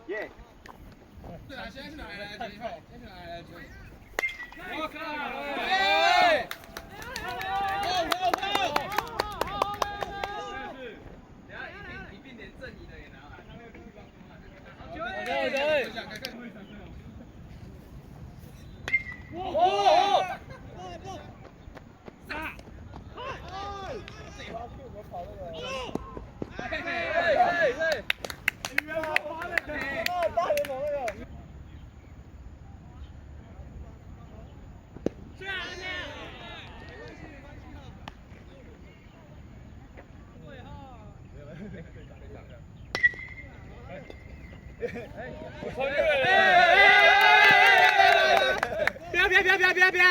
耶！现在是哪来的机会？现在是哪来的机会？我靠！一并连正义的也拿来。不要！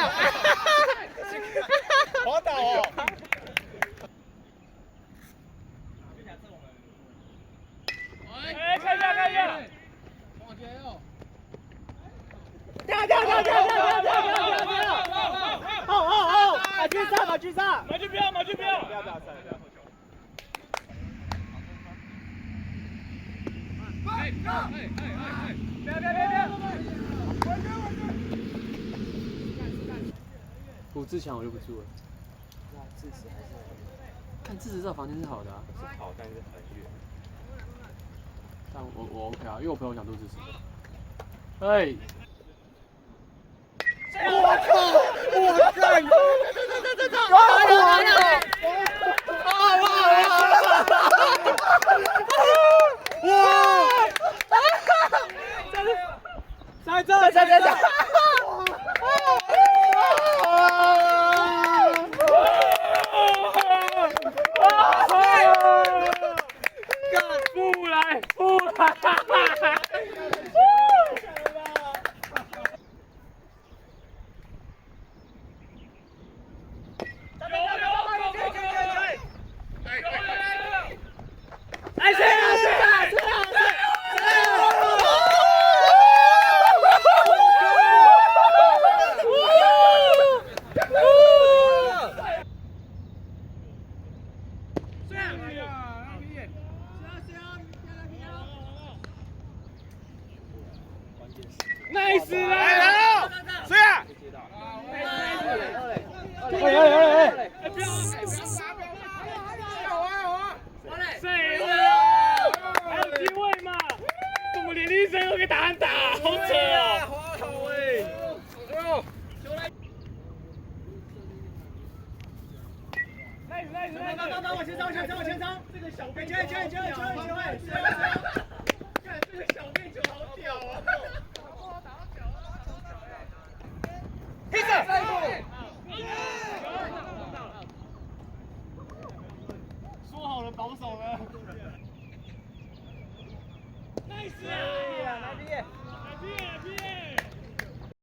滑倒哦！看一下！好！马驹上！马驹不要！不要！武志强我就不住了。哇，智齿还是看智齿这房间是好的啊。是好，但是很远。但我 OK 啊，因为我朋友想做智齿。哎。我靠！在！nice 啦！谁啊？谁啊？还有机会嘛？怎么连医生都给打好扯哦！往前冲！这个小便球，看这个小便球好屌啊！黑色。说好了保守了。nice 啊！